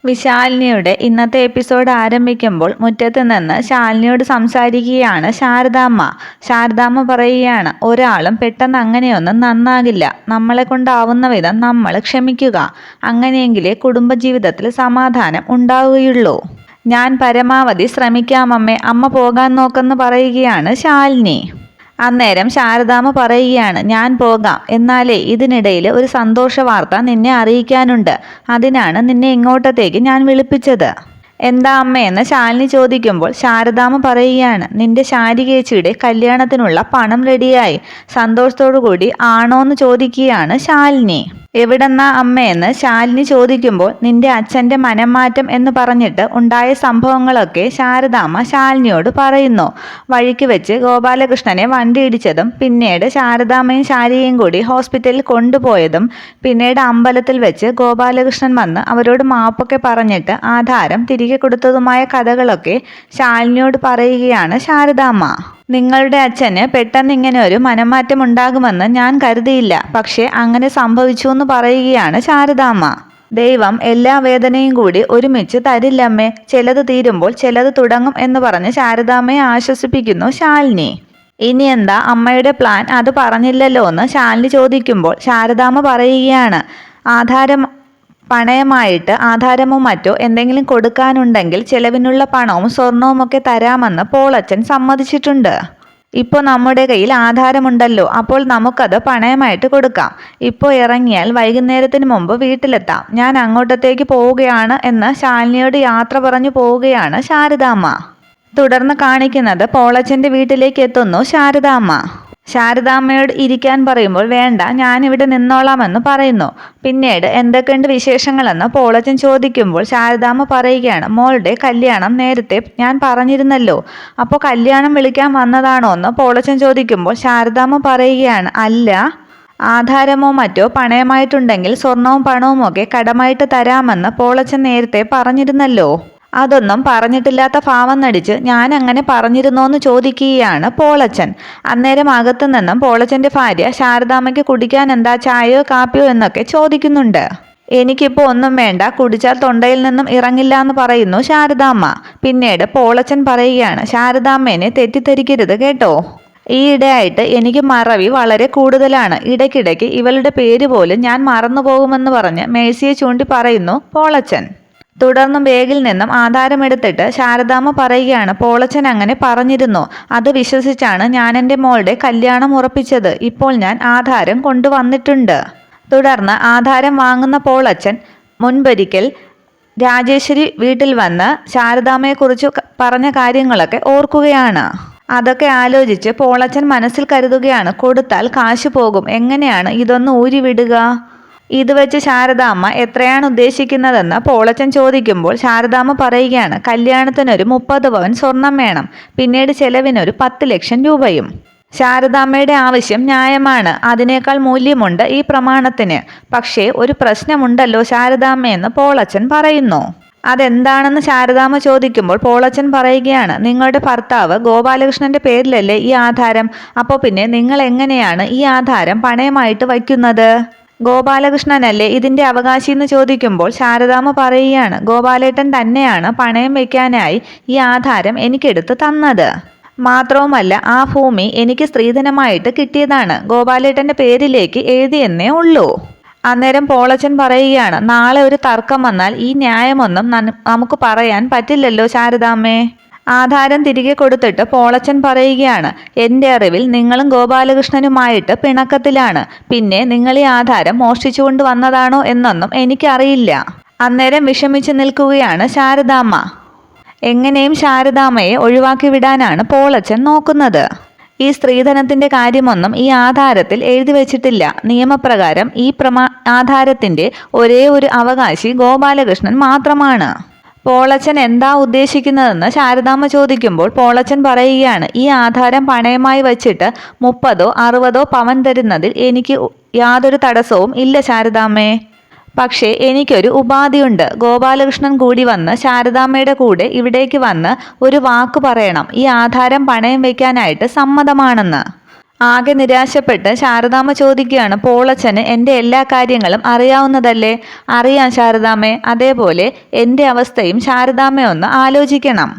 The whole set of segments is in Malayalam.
വിശാലിനിയുടെ ഇന്നത്തെ എപ്പിസോഡ് ആരംഭിക്കുമ്പോൾ മുറ്റത്ത് നിന്ന് ശാലിനിയോട് സംസാരിക്കുകയാണ് ശാരദാമ്മ. ശാരദാമ്മ പറയുകയാണ്, ഒരാളും പെട്ടെന്ന് അങ്ങനെയൊന്നും നന്നാകില്ല. നമ്മളെ കൊണ്ടാവുന്ന വിധം നമ്മൾ ക്ഷമിക്കുക. അങ്ങനെയെങ്കിലേ കുടുംബജീവിതത്തിൽ സമാധാനം ഉണ്ടാവുകയുള്ളൂ. ഞാൻ പരമാവധി ശ്രമിക്കാമമ്മേ, അമ്മ പോകാൻ നോക്കെന്ന് പറയുകയാണ് ശാലിനി. അന്നേരം ശാരദാമ്മ പറയുകയാണ്, ഞാൻ പോകാം, എന്നാലേ ഇതിനിടയിൽ ഒരു സന്തോഷ വാർത്ത നിന്നെ അറിയിക്കാനുണ്ട്. അതിനാണ് നിന്നെ ഇങ്ങോട്ടത്തേക്ക് ഞാൻ വിളിപ്പിച്ചത്. എന്താ അമ്മയെന്ന് ശാലിനി ചോദിക്കുമ്പോൾ ശാരദാമ്മ പറയുകയാണ്, നിന്റെ ശാരികേച്ചിയുടെ കല്യാണത്തിനുള്ള പണം റെഡിയായി. സന്തോഷത്തോടു കൂടി ആണോന്ന് ചോദിക്കുകയാണ് ശാലിനി. എവിടെന്നാ അമ്മയെന്ന് ശാലിനി ചോദിക്കുമ്പോൾ നിന്റെ അച്ഛൻ്റെ മനംമാറ്റം എന്ന് പറഞ്ഞിട്ട് ഉണ്ടായ സംഭവങ്ങളൊക്കെ ശാരദാമ്മ ശാലിനിയോട് പറയുന്നു. വഴിക്ക് വെച്ച് ഗോപാലകൃഷ്ണനെ വണ്ടി ഇടിച്ചതും പിന്നീട് ശാരദാമ്മയും ശാരികയും കൂടി ഹോസ്പിറ്റലിൽ കൊണ്ടുപോയതും പിന്നീട് അമ്പലത്തിൽ വെച്ച് ഗോപാലകൃഷ്ണൻ വന്ന് അവരോട് മാപ്പൊക്കെ പറഞ്ഞിട്ട് ആധാരം തിരികെ കൊടുത്തതുമായ കഥകളൊക്കെ ശാലിനിയോട് പറയുകയാണ് ശാരദാമ്മ. നിങ്ങളുടെ അച്ഛന് പെട്ടെന്ന് ഇങ്ങനെ ഒരു മനംമാറ്റം ഉണ്ടാകുമെന്ന് ഞാൻ കരുതിയില്ല. പക്ഷേ അങ്ങനെ സംഭവിച്ചു എന്ന് പറയുകയാണ് ശാരദാമ്മ. ദൈവം എല്ലാ വേദനയും കൂടി ഒരുമിച്ച് തരില്ലമ്മേ, ചിലത് തീരുമ്പോൾ ചിലത് തുടങ്ങും എന്ന് പറഞ്ഞ് ശാരദാമ്മയെ ആശ്വസിപ്പിക്കുന്നു ശാലിനി. ഇനി എന്താ അമ്മയുടെ പ്ലാൻ, അത് പറഞ്ഞില്ലല്ലോ എന്ന് ശാലിനി ചോദിക്കുമ്പോൾ ശാരദാമ്മ പറയുകയാണ്, പണയമായിട്ട് ആധാരമോ മറ്റോ എന്തെങ്കിലും കൊടുക്കാനുണ്ടെങ്കിൽ ചെലവിനുള്ള പണവും സ്വർണവും ഒക്കെ തരാമെന്ന് പോളച്ചൻ സമ്മതിച്ചിട്ടുണ്ട്. ഇപ്പോൾ നമ്മുടെ കയ്യിൽ ആധാരമുണ്ടല്ലോ, അപ്പോൾ നമുക്കത് പണയമായിട്ട് കൊടുക്കാം. ഇപ്പോൾ ഇറങ്ങിയാൽ വൈകുന്നേരത്തിന് മുമ്പ് വീട്ടിലെത്താം. ഞാൻ അങ്ങോട്ടത്തേക്ക് പോവുകയാണ് എന്ന് ശാലിനിയോട് യാത്ര പറഞ്ഞു പോവുകയാണ് ശാരദാമ്മ. തുടർന്ന് കാണിക്കുന്നത് പോളച്ചൻ്റെ വീട്ടിലേക്ക് എത്തുന്നു ശാരദാമ്മ. ശാരദാമ്മയോട് ഇരിക്കാൻ പറയുമ്പോൾ വേണ്ട, ഞാനിവിടെ നിന്നോളാമെന്ന് പറയുന്നു. പിന്നീട് എന്തൊക്കെയുണ്ട് വിശേഷങ്ങളെന്ന് പോളച്ചൻ ചോദിക്കുമ്പോൾ ശാരദാമ്മ പറയുകയാണ്, മോളുടെ കല്യാണം നേരത്തെ ഞാൻ പറഞ്ഞിരുന്നല്ലോ, അപ്പോൾ കല്യാണം വിളിക്കാൻ വന്നതാണോ എന്ന് പോളച്ചൻ ചോദിക്കുമ്പോൾ ശാരദാമ്മ പറയുകയാണ്, അല്ല, ആധാരമോ മറ്റോ പണയമായിട്ടുണ്ടെങ്കിൽ സ്വർണവും പണവും ഒക്കെ കടമായിട്ട് തരാമെന്ന് പോളച്ചൻ നേരത്തെ പറഞ്ഞിരുന്നല്ലോ. അതൊന്നും പറഞ്ഞിട്ടില്ലാത്ത ഭാവം നടിച്ച് ഞാൻ അങ്ങനെ പറഞ്ഞിരുന്നോന്ന് ചോദിക്കുകയാണ് പോളച്ചൻ. അന്നേരം അകത്തു നിന്നും പോളച്ചൻ്റെ ഭാര്യ ശാരദാമ്മയ്ക്ക് കുടിക്കാൻ എന്താ ചായയോ കാപ്പിയോ എന്നൊക്കെ ചോദിക്കുന്നുണ്ട്. എനിക്കിപ്പോൾ ഒന്നും വേണ്ട, കുടിച്ചാൽ തൊണ്ടയിൽ നിന്നും ഇറങ്ങില്ല എന്ന് പറയുന്നു ശാരദാമ്മ. പിന്നീട് പോളച്ചൻ പറയുകയാണ്, ശാരദാമ്മേനെ തെറ്റിദ്ധരിക്കരുത് കേട്ടോ. ഈയിടെയായിട്ട് എനിക്ക് മറവി വളരെ കൂടുതലാണ്. ഇടയ്ക്കിടയ്ക്ക് ഇവളുടെ പേര് പോലും ഞാൻ മറന്നുപോകുമെന്ന് പറഞ്ഞ് മേഴ്സിയെ ചൂണ്ടി പറയുന്നു പോളച്ചൻ. തുടർന്ന് ബാഗിൽ നിന്നും ആധാരമെടുത്തിട്ട് ശാരദാമ്മ പറയുകയാണ്, പോളച്ചൻ അങ്ങനെ പറഞ്ഞിരുന്നു. അത് വിശ്വസിച്ചാണ് ഞാൻ എൻ്റെ മോളുടെ കല്യാണം ഉറപ്പിച്ചത്. ഇപ്പോൾ ഞാൻ ആധാരം കൊണ്ടുവന്നിട്ടുണ്ട്. തുടർന്ന് ആധാരം വാങ്ങുന്ന പോളച്ചൻ മുൻപൊരിക്കൽ രാജേശ്വരി വീട്ടിൽ വന്ന് ശാരദാമ്മയെക്കുറിച്ച് പറഞ്ഞ കാര്യങ്ങളൊക്കെ ഓർക്കുകയാണ്. അതൊക്കെ ആലോചിച്ച് പോളച്ചൻ മനസ്സിൽ കരുതുകയാണ്, കൊടുത്താൽ കാശ് പോകും, എങ്ങനെയാണ് ഇതൊന്ന് ഊരിവിടുക? ഇത് വെച്ച് ശാരദാമ്മ എത്രയാണ് ഉദ്ദേശിക്കുന്നതെന്ന് പോളച്ചൻ ചോദിക്കുമ്പോൾ ശാരദാമ്മ പറയുകയാണ്, കല്യാണത്തിനൊരു 30 പവൻ സ്വർണം വേണം, പിന്നീട് ചെലവിനൊരു 10 ലക്ഷം രൂപയും. ശാരദാമ്മയുടെ ആവശ്യം ന്യായമാണ്, അതിനേക്കാൾ മൂല്യമുണ്ട് ഈ പ്രമാണത്തിന്. പക്ഷേ ഒരു പ്രശ്നമുണ്ടല്ലോ ശാരദാമ്മയെന്ന് പോളച്ചൻ പറയുന്നു. അതെന്താണെന്ന് ശാരദാമ്മ ചോദിക്കുമ്പോൾ പോളച്ചൻ പറയുകയാണ്, നിങ്ങളുടെ ഭർത്താവ് ഗോപാലകൃഷ്ണന്റെ പേരിലല്ലേ ഈ ആധാരം, അപ്പോൾ പിന്നെ നിങ്ങൾ എങ്ങനെയാണ് ഈ ആധാരം പണയമായിട്ട് വയ്ക്കുന്നത്? ഗോപാലകൃഷ്ണനല്ലേ ഇതിൻ്റെ അവകാശി എന്ന് ചോദിക്കുമ്പോൾ ശാരദാമ്മ പറയുകയാണ്, ഗോപാലേട്ടൻ തന്നെയാണ് പണയം വയ്ക്കാനായി ഈ ആധാരം എനിക്കെടുത്ത് തന്നത്. മാത്രവുമല്ല, ആ ഭൂമി എനിക്ക് സ്ത്രീധനമായിട്ട് കിട്ടിയതാണ്, ഗോപാലേട്ടൻ്റെ പേരിലേക്ക് എഴുതിയെന്നേ ഉള്ളൂ. അന്നേരം പോളച്ചൻ പറയുകയാണ്, നാളെ ഒരു തർക്കം വന്നാൽ ഈ ന്യായമൊന്നും നമുക്ക് പറയാൻ പറ്റില്ലല്ലോ ശാരദാമ്മേ. ആധാരം തിരികെ കൊടുത്തിട്ട് പോളച്ചൻ പറയുകയാണ്, എൻ്റെ അറിവിൽ നിങ്ങളും ഗോപാലകൃഷ്ണനുമായിട്ട് പിണക്കത്തിലാണ്. പിന്നെ നിങ്ങൾ ഈ ആധാരം മോഷ്ടിച്ചുകൊണ്ട് വന്നതാണോ എന്നൊന്നും എനിക്കറിയില്ല. അന്നേരം വിഷമിച്ച് നിൽക്കുകയാണ് ശാരദാമ്മ. എങ്ങനെയും ശാരദാമ്മയെ ഒഴിവാക്കി വിടാനാണ് പോളച്ചൻ നോക്കുന്നത്. ഈ സ്ത്രീധനത്തിൻ്റെ കാര്യമൊന്നും ഈ ആധാരത്തിൽ എഴുതി വച്ചിട്ടില്ല. നിയമപ്രകാരം ഈ ആധാരത്തിൻ്റെ ഒരേ ഒരു അവകാശി ഗോപാലകൃഷ്ണൻ മാത്രമാണ്. പോളച്ചൻ എന്താ ഉദ്ദേശിക്കുന്നതെന്ന് ശാരദാമ്മ ചോദിക്കുമ്പോൾ പോളച്ചൻ പറയുകയാണ്, ഈ ആധാരം പണയമായി വച്ചിട്ട് 30 60 പവൻ തരുന്നതിൽ എനിക്ക് യാതൊരു തടസ്സവും ഇല്ല ശാരദാമ്മേ. പക്ഷേ എനിക്കൊരു ഉപാധിയുണ്ട്. ഗോപാലകൃഷ്ണൻ കൂടി വന്ന് ശാരദാമ്മയുടെ കൂടെ ഇവിടേക്ക് വന്ന് ഒരു വാക്ക് പറയണം, ഈ ആധാരം പണയം വയ്ക്കാനായിട്ട് സമ്മതമാണെന്ന്. ആകെ നിരാശപ്പെട്ട് ശാരദാമ്മ ചോദിക്കുകയാണ്, പോളച്ചന് എൻ്റെ എല്ലാ കാര്യങ്ങളും അറിയാവുന്നതല്ലേ? അറിയാം ശാരദാമ്മേ. അതേപോലെ എൻ്റെ അവസ്ഥയും ശാരദാമ്മ ഒന്ന് ആലോചിക്കണം.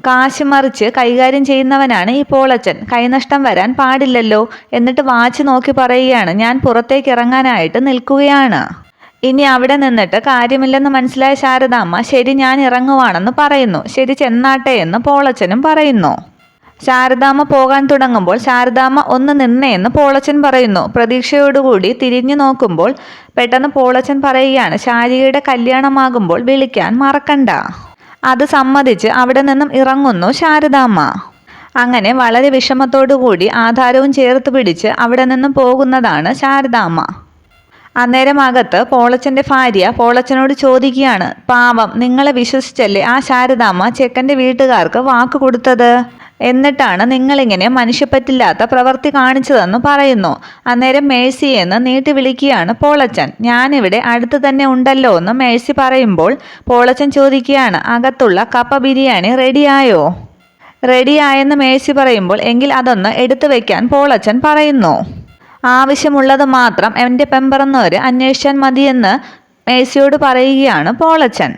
കാശ് മറിച്ച് കൈകാര്യം ചെയ്യുന്നവനാണ് ഈ പോളച്ചൻ. കൈനഷ്ടം വരാൻ പാടില്ലല്ലോ. എന്നിട്ട് വാച്ച് നോക്കി പറയുകയാണ്, ഞാൻ പുറത്തേക്ക് ഇറങ്ങാനായിട്ട് നിൽക്കുകയാണ്. ഇനി അവിടെ നിന്നിട്ട് കാര്യമില്ലെന്ന് മനസ്സിലായ ശാരദാമ്മ, ശരി ഞാൻ ഇറങ്ങുവാണെന്ന് പറയുന്നു. ശരി ചെന്നാട്ടെ എന്ന് പോളച്ചനും പറയുന്നു. ശാരദാമ്മ പോകാൻ തുടങ്ങുമ്പോൾ ശാരദാമ്മ ഒന്ന് നിന്നേന്ന് പോളച്ചൻ പറയുന്നു. പ്രതീക്ഷയോടുകൂടി തിരിഞ്ഞു നോക്കുമ്പോൾ പെട്ടെന്ന് പോളച്ചൻ പറയുകയാണ്, ശാരികയുടെ കല്യാണമാകുമ്പോൾ വിളിക്കാൻ മറക്കണ്ട. അത് സമ്മതിച്ച് അവിടെ നിന്നും ഇറങ്ങുന്നു ശാരദാമ്മ. അങ്ങനെ വളരെ വിഷമത്തോടുകൂടി ആധാരവും ചേർത്ത് പിടിച്ച് അവിടെ നിന്നും പോകുന്നതാണ് ശാരദാമ്മ. അന്നേരം അകത്ത് പോളച്ചൻ്റെ ഭാര്യ പോളച്ചനോട് ചോദിക്കുകയാണ്, പാവം നിങ്ങളെ വിശ്വസിച്ചല്ലേ ആ ശാരദാമ്മ ചെക്കൻ്റെ വീട്ടുകാർക്ക് വാക്ക് കൊടുത്തത്? എന്നിട്ടാണ് നിങ്ങളിങ്ങനെ മനുഷ്യപ്പറ്റില്ലാത്ത പ്രവൃത്തി കാണിച്ചതെന്ന് പറയുന്നു. അന്നേരം മേഴ്സിയെന്ന് നീട്ടി വിളിക്കുകയാണ് പോളച്ചൻ. ഞാനിവിടെ അടുത്ത് തന്നെ ഉണ്ടല്ലോ എന്ന് മേഴ്സി പറയുമ്പോൾ പോളച്ചൻ ചോദിക്കുകയാണ്, അകത്തുള്ള കപ്പ ബിരിയാണി റെഡിയായോ? റെഡിയായെന്ന് മേഴ്സി പറയുമ്പോൾ എങ്കിൽ അതൊന്ന് എടുത്തു വയ്ക്കാൻ പോളച്ചൻ പറയുന്നു. ആവശ്യമുള്ളത് മാത്രം എൻ്റെ പെമ്പറന്നവർ അന്വേഷിച്ചാൽ മതിയെന്ന് മേഴ്സിയോട് പറയുകയാണ് പോളച്ചൻ.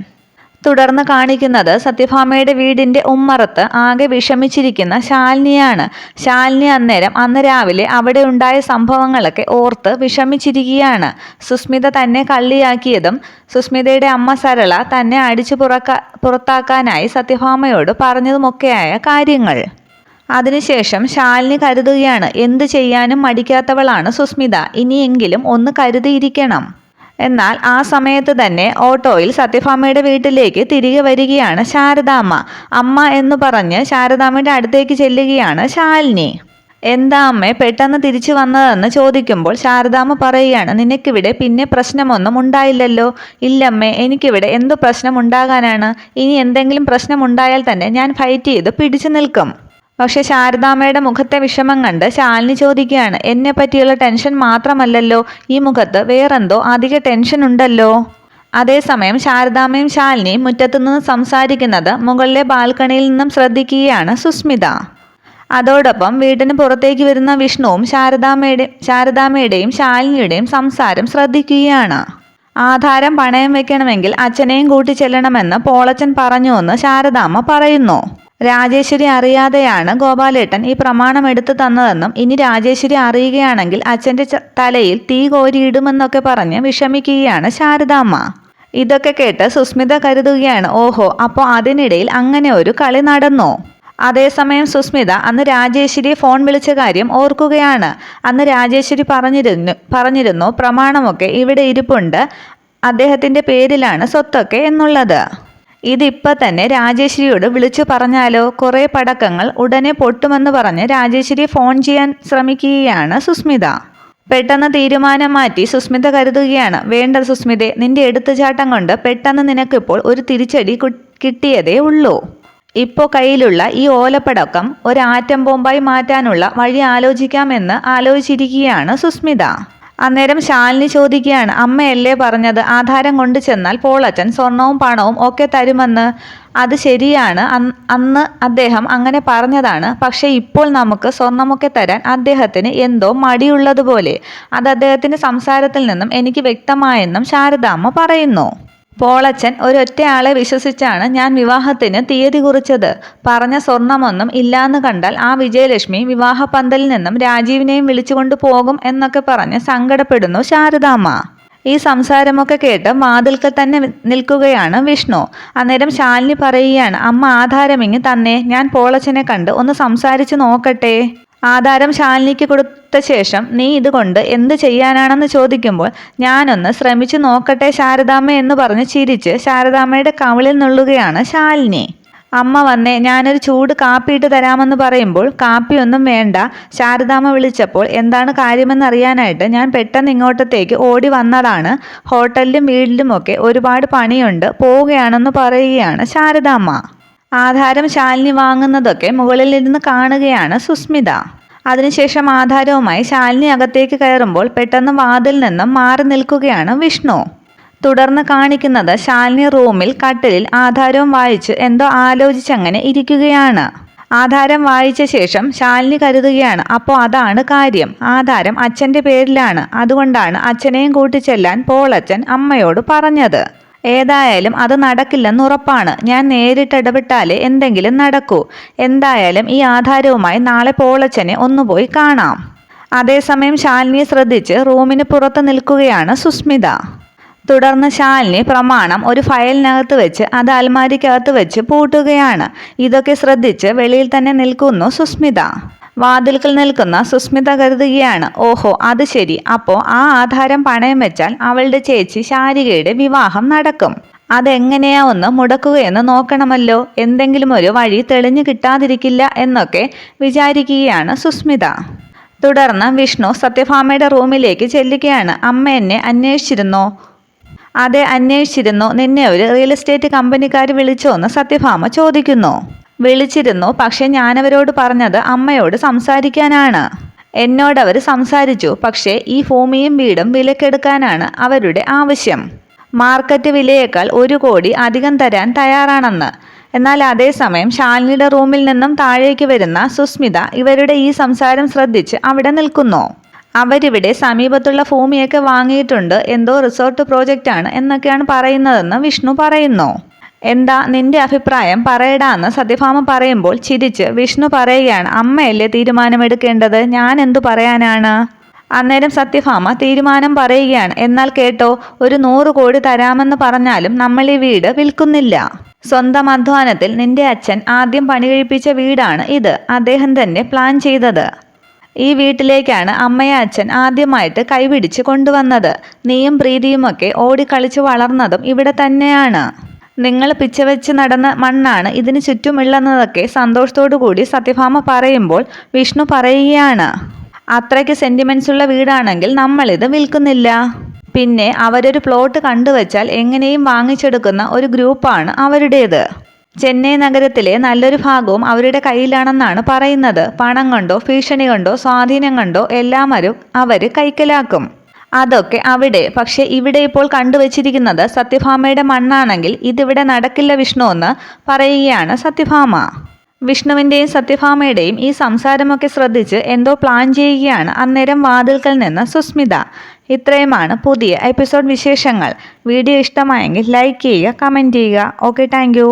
തുടർന്ന് കാണിക്കുന്നത് സത്യഭാമയുടെ വീടിൻ്റെ ഉമ്മറത്ത് ആകെ വിഷമിച്ചിരിക്കുന്ന ശാലിനിയാണ്. ശാലിനി അന്ന് രാവിലെ അവിടെ ഉണ്ടായ സംഭവങ്ങളൊക്കെ ഓർത്ത് വിഷമിച്ചിരിക്കുകയാണ്. സുസ്മിത തന്നെ കള്ളിയാക്കിയതും സുസ്മിതയുടെ അമ്മ സരള തന്നെ അടിച്ചു പുറത്താക്കാനായി സത്യഭാമയോട് പറഞ്ഞതുമൊക്കെയായ കാര്യങ്ങൾ. അതിനുശേഷം ശാലിനി കരുതുകയാണ്, എന്ത് ചെയ്യാനും മടിക്കാത്തവളാണ് സുസ്മിത, ഇനിയെങ്കിലും ഒന്ന് കരുതിയിരിക്കണം. എന്നാൽ ആ സമയത്ത് തന്നെ ഓട്ടോയിൽ സത്യഭാമയുടെ വീട്ടിലേക്ക് തിരികെ വരികയാണ് ശാരദാമ്മ. അമ്മ എന്ന് പറഞ്ഞ് ശാരദാമ്മയുടെ അടുത്തേക്ക് ചെല്ലുകയാണ് ശാലിനി. എന്താ അമ്മേ പെട്ടെന്ന് തിരിച്ചു വന്നതെന്ന് ചോദിക്കുമ്പോൾ ശാരദാമ്മ പറയുകയാണ്, നിനക്കിവിടെ പിന്നെ പ്രശ്നമൊന്നും ഉണ്ടായില്ലല്ലോ? ഇല്ലമ്മേ, എനിക്കിവിടെ എന്തു പ്രശ്നം ഉണ്ടാകാനാണ്? ഇനി എന്തെങ്കിലും പ്രശ്നമുണ്ടായാൽ തന്നെ ഞാൻ ഫൈറ്റ് ചെയ്ത് പിടിച്ചു നിൽക്കും. പക്ഷെ ശാരദാമ്മയുടെ മുഖത്തെ വിഷമം കണ്ട് ശാലിനി ചോദിക്കുകയാണ്, എന്നെ പറ്റിയുള്ള ടെൻഷൻ മാത്രമല്ലല്ലോ, ഈ മുഖത്ത് വേറെന്തോ അധിക ടെൻഷൻ ഉണ്ടല്ലോ. അതേസമയം ശാരദാമ്മയും ശാലിനിയും മുറ്റത്തുനിന്ന് സംസാരിക്കുന്നത് മുകളിലെ ബാൽക്കണിയിൽ നിന്നും ശ്രദ്ധിക്കുകയാണ് സുസ്മിത. അതോടൊപ്പം വീടിന് പുറത്തേക്ക് വരുന്ന വിഷ്ണുവും ശാരദാമ്മയുടെയും ശാലിനിയുടെയും സംസാരം ശ്രദ്ധിക്കുകയാണ്. ആധാരം പണയം വെക്കണമെങ്കിൽ അച്ഛനെയും കൂട്ടി ചെല്ലണമെന്ന് പോളച്ചൻ പറഞ്ഞുവെന്ന് ശാരദാമ്മ പറയുന്നു. രാജേശ്വരി അറിയാതെയാണ് ഗോപാലേട്ടൻ ഈ പ്രമാണം എടുത്തു തന്നതെന്നും ഇനി രാജേശ്വരി അറിയുകയാണെങ്കിൽ അച്ഛൻ്റെ തലയിൽ തീ കോരിയിടുമെന്നൊക്കെ പറഞ്ഞ് വിഷമിക്കുകയാണ് ശാരദാമ്മ. ഇതൊക്കെ കേട്ട് സുസ്മിത കരുതുകയാണ്, ഓഹോ, അപ്പോൾ അതിനിടയിൽ അങ്ങനെ ഒരു കളി നടന്നോ? അതേസമയം സുസ്മിത അന്ന് രാജേശ്വരിയെ ഫോൺ വിളിച്ച കാര്യം ഓർക്കുകയാണ്. അന്ന് രാജേശ്വരി പറഞ്ഞിരുന്നു പ്രമാണമൊക്കെ ഇവിടെ ഇരിപ്പുണ്ട്, അദ്ദേഹത്തിൻ്റെ പേരിലാണ് സ്വത്തൊക്കെ എന്നുള്ളത്. ഇതിപ്പോൾ തന്നെ രാജേശ്വരിയോട് വിളിച്ചു പറഞ്ഞാലോ? കുറേ പടക്കങ്ങൾ ഉടനെ പൊട്ടുമെന്ന് പറഞ്ഞ് രാജേശ്വരിയെ ഫോൺ ചെയ്യാൻ ശ്രമിക്കുകയാണ് സുസ്മിത. പെട്ടെന്ന് തീരുമാനം മാറ്റി സുസ്മിത കരുതുകയാണ്, വേണ്ട സുസ്മിതേ, നിന്റെ എടുത്തുചാട്ടം കൊണ്ട് പെട്ടെന്ന് നിനക്കിപ്പോൾ ഒരു തിരിച്ചടി കിട്ടിയതേ ഉള്ളൂ. ഇപ്പോൾ കയ്യിലുള്ള ഈ ഓലപ്പടക്കം ഒരു ആറ്റം ബോംബായി മാറ്റാനുള്ള വഴി ആലോചിക്കാമെന്ന് ആലോചിച്ചിരിക്കുകയാണ് സുസ്മിത. അന്നേരം ശാലിനി ചോദിക്കുകയാണ്, അമ്മയല്ലേ പറഞ്ഞത് ആധാരം കൊണ്ടു ചെന്നാൽ പോളച്ചൻ സ്വർണവും പണവും ഒക്കെ തരുമെന്ന്? അത് ശരിയാണ്, അന്ന് അദ്ദേഹം അങ്ങനെ പറഞ്ഞതാണ്. പക്ഷേ ഇപ്പോൾ നമുക്ക് സ്വർണമൊക്കെ തരാൻ അദ്ദേഹത്തിന് എന്തോ മടിയുള്ളതുപോലെ. അത് അദ്ദേഹത്തിൻ്റെ സംസാരത്തിൽ നിന്നും എനിക്ക് വ്യക്തമായെന്നും ശാരദാമ്മ പറയുന്നു. പോളച്ചൻ ഒരൊറ്റയാളെ വിശ്വസിച്ചാണ് ഞാൻ വിവാഹത്തിന് തീയതി കുറിച്ചത്. പറഞ്ഞ സ്വർണമൊന്നും ഇല്ലാന്ന് കണ്ടാൽ ആ വിജയലക്ഷ്മി വിവാഹ പന്തലിൽ നിന്നും രാജീവിനെയും വിളിച്ചുകൊണ്ട് പോകും എന്നൊക്കെ പറഞ്ഞ് സങ്കടപ്പെടുന്നു ശാരദാമ്മ. ഈ സംസാരമൊക്കെ കേട്ട് വാതിൽക്കൽ തന്നെ നിൽക്കുകയാണ് വിഷ്ണു. അന്നേരം ശാലിനി പറയുകയാണ്, അമ്മ ആധാരമിങ്ങ് തന്നെ, ഞാൻ പോളച്ചനെ കണ്ട് ഒന്ന് സംസാരിച്ച് നോക്കട്ടെ. ആധാരം ശാലിനിക്ക് കൊടുത്ത ശേഷം നീ ഇതുകൊണ്ട് എന്ത് ചെയ്യാനാണെന്ന് ചോദിക്കുമ്പോൾ ഞാനൊന്ന് ശ്രമിച്ചു നോക്കട്ടെ ശാരദാമ്മ എന്ന് പറഞ്ഞ് ചിരിച്ച് ശാരദാമ്മയുടെ കവിളിൽ നുള്ളുകയാണ് ശാലിനി. അമ്മ വന്നേ, ഞാനൊരു ചൂട് കാപ്പിയിട്ട് തരാമെന്ന് പറയുമ്പോൾ കാപ്പിയൊന്നും വേണ്ട, ശാരദാമ്മ വിളിച്ചപ്പോൾ എന്താണ് കാര്യമെന്നറിയാനായിട്ട് ഞാൻ പെട്ടെന്ന് ഇങ്ങോട്ടത്തേക്ക് ഓടി വന്നതാണ്. ഹോട്ടലിലും വീട്ടിലുമൊക്കെ ഒരുപാട് പണിയുണ്ട്, പോവുകയാണെന്ന് പറയുകയാണ് ശാരദാമ്മ. ആധാരം ശാലിനി വാങ്ങുന്നതൊക്കെ മുകളിലിരുന്ന് കാണുകയാണ് സുസ്മിത. അതിനുശേഷം ആധാരവുമായി ശാലിനി അകത്തേക്ക് കയറുമ്പോൾ പെട്ടെന്ന് വാതിൽ നിന്നും മാറി നിൽക്കുകയാണ് വിഷ്ണു. തുടർന്ന് കാണിക്കുന്നത് ശാലിനി റൂമിൽ കട്ടിലിൽ ആധാരവും വായിച്ച് എന്തോ ആലോചിച്ചങ്ങനെ ഇരിക്കുകയാണ്. ആധാരം വായിച്ച ശേഷം ശാലിനി കരുതുകയാണ്, അപ്പോൾ അതാണ് കാര്യം. ആധാരം അച്ഛൻ്റെ പേരിലാണ്. അതുകൊണ്ടാണ് അച്ഛനെയും കൂട്ടിച്ചെല്ലാൻ പോളച്ചൻ അമ്മയോട് പറഞ്ഞത്. ഏതായാലും അത് നടക്കില്ലെന്ന് ഉറപ്പാണ്. ഞാൻ നേരിട്ട് ഇടപെട്ടാലേ എന്തെങ്കിലും നടക്കൂ. എന്തായാലും ഈ ആധാരവുമായി നാളെ പോളച്ചനെ ഒന്നുപോയി കാണാം. അതേസമയം ശാലിനിയെ ശ്രദ്ധിച്ച് റൂമിന് പുറത്ത് നിൽക്കുകയാണ് സുസ്മിത. തുടർന്ന് ശാലിനി പ്രമാണം ഒരു ഫയലിനകത്ത് വെച്ച് അത് അൽമാരിക്കകത്ത് വെച്ച് പൂട്ടുകയാണ്. ഇതൊക്കെ ശ്രദ്ധിച്ച് വെളിയിൽ തന്നെ നിൽക്കുന്നു സുസ്മിത. വാതിൽക്കൽ നിൽക്കുന്ന സുസ്മിത കരുതുകയാണ്, ഓഹോ അത് ശരി, അപ്പോൾ ആ ആധാരം പണയം വെച്ചാൽ അവളുടെ ചേച്ചി ശാരികയുടെ വിവാഹം നടക്കും. അതെങ്ങനെയാ ഒന്ന് മുടക്കുകയെന്ന് നോക്കണമല്ലോ. എന്തെങ്കിലും ഒരു വഴി തെളിഞ്ഞു കിട്ടാതിരിക്കില്ല എന്നൊക്കെ വിചാരിക്കുകയാണ് സുസ്മിത. തുടർന്ന് വിഷ്ണു സത്യഭാമയുടെ റൂമിലേക്ക് ചെല്ലുകയാണ്. അമ്മ എന്നെ അന്വേഷിച്ചിരുന്നോ? അതെ, അന്വേഷിച്ചിരുന്നു. നിന്നെ ഒരു റിയൽ എസ്റ്റേറ്റ് കമ്പനിക്കാർ വിളിച്ചോ എന്ന് സത്യഭാമ ചോദിക്കുന്നു. വിളിച്ചിരുന്നു, പക്ഷെ ഞാനവരോട് പറഞ്ഞത് അമ്മയോട് സംസാരിക്കാനാണ്. എന്നോടവർ സംസാരിച്ചു, പക്ഷേ ഈ ഭൂമിയും വീടും വിലക്കെടുക്കാനാണ് അവരുടെ ആവശ്യം. മാർക്കറ്റ് വിലയേക്കാൾ 1 കോടി അധികം തരാൻ തയ്യാറാണെന്ന്. എന്നാൽ അതേസമയം ശാലിനിയുടെ റൂമിൽ നിന്നും താഴേക്ക് വരുന്ന സുസ്മിത ഇവരുടെ ഈ സംസാരം ശ്രദ്ധിച്ച് അവിടെ നിൽക്കുന്നു. അവരിവിടെ സമീപത്തുള്ള ഭൂമിയൊക്കെ വാങ്ങിയിട്ടുണ്ട്, എന്തോ റിസോർട്ട് പ്രോജക്റ്റാണ് എന്നൊക്കെയാണ് പറയുന്നതെന്ന് വിഷ്ണു പറയുന്നു. എന്താ നിന്റെ അഭിപ്രായം പറയടാന്ന് സത്യഭാമ പറയുമ്പോൾ ചിരിച്ച് വിഷ്ണു പറയുകയാണ്, അമ്മയല്ലേ തീരുമാനമെടുക്കേണ്ടത്, ഞാൻ എന്തു പറയാനാണ്. അന്നേരം സത്യഭാമ തീരുമാനം പറയുകയാണ്, എന്നാൽ കേട്ടോ, ഒരു 100 കോടി തരാമെന്ന് പറഞ്ഞാലും നമ്മൾ ഈ വീട് വിൽക്കുന്നില്ല. സ്വന്തം അധ്വാനത്തിൽ നിന്റെ അച്ഛൻ ആദ്യം പണി കഴിപ്പിച്ച വീടാണ് ഇത്. അദ്ദേഹം തന്നെ പ്ലാൻ ചെയ്തത്. ഈ വീട്ടിലേക്കാണ് അമ്മയെ അച്ഛൻ ആദ്യമായിട്ട് കൈപിടിച്ച് കൊണ്ടുവന്നത്. നീയും പ്രീതിയുമൊക്കെ ഓടിക്കളിച്ച് വളർന്നതും ഇവിടെ തന്നെയാണ്. നിങ്ങൾ പിച്ചവെച്ച് നടന്ന മണ്ണാണ് ഇതിന് ചുറ്റുമുള്ളതെന്നതൊക്കെ സന്തോഷത്തോടു കൂടി സത്യഭാമ പറയുമ്പോൾ വിഷ്ണു പറയുകയാണ്, അത്രയ്ക്ക് സെന്റിമെന്റ്സ് ഉള്ള വീടാണെങ്കിൽ നമ്മളിത് വിൽക്കുന്നില്ല. പിന്നെ അവരൊരു പ്ലോട്ട് കണ്ടുവച്ചാൽ എങ്ങനെയും വാങ്ങിച്ചെടുക്കുന്ന ഒരു ഗ്രൂപ്പാണ് അവരുടേത്. ചെന്നൈ നഗരത്തിലെ നല്ലൊരു ഭാഗവും അവരുടെ കയ്യിലാണെന്നാണ് പറയുന്നത്. പണം കൊണ്ടോ ഭീഷണി കൊണ്ടോ സ്വാധീനം കൊണ്ടോ എല്ലാം അവർ കൈക്കലാക്കും. അതൊക്കെ അവിടെ. പക്ഷെ ഇവിടെ ഇപ്പോൾ കണ്ടുവച്ചിരിക്കുന്നത് സത്യഭാമയുടെ മണ്ണാണെങ്കിൽ ഇതിവിടെ നടക്കില്ല വിഷ്ണു എന്ന് പറയുകയാണ് സത്യഭാമ. വിഷ്ണുവിൻ്റെയും സത്യഭാമയുടെയും ഈ സംസാരമൊക്കെ ശ്രദ്ധിച്ച് എന്തോ പ്ലാൻ ചെയ്യുകയാണ് അന്നേരം വാതിൽക്കൽ നിന്ന് സുസ്മിത. ഇത്രയുമാണ് പുതിയ എപ്പിസോഡ് വിശേഷങ്ങൾ. വീഡിയോ ഇഷ്ടമായെങ്കിൽ ലൈക്ക് ചെയ്യുക, കമൻറ്റ് ചെയ്യുക. Okay, thank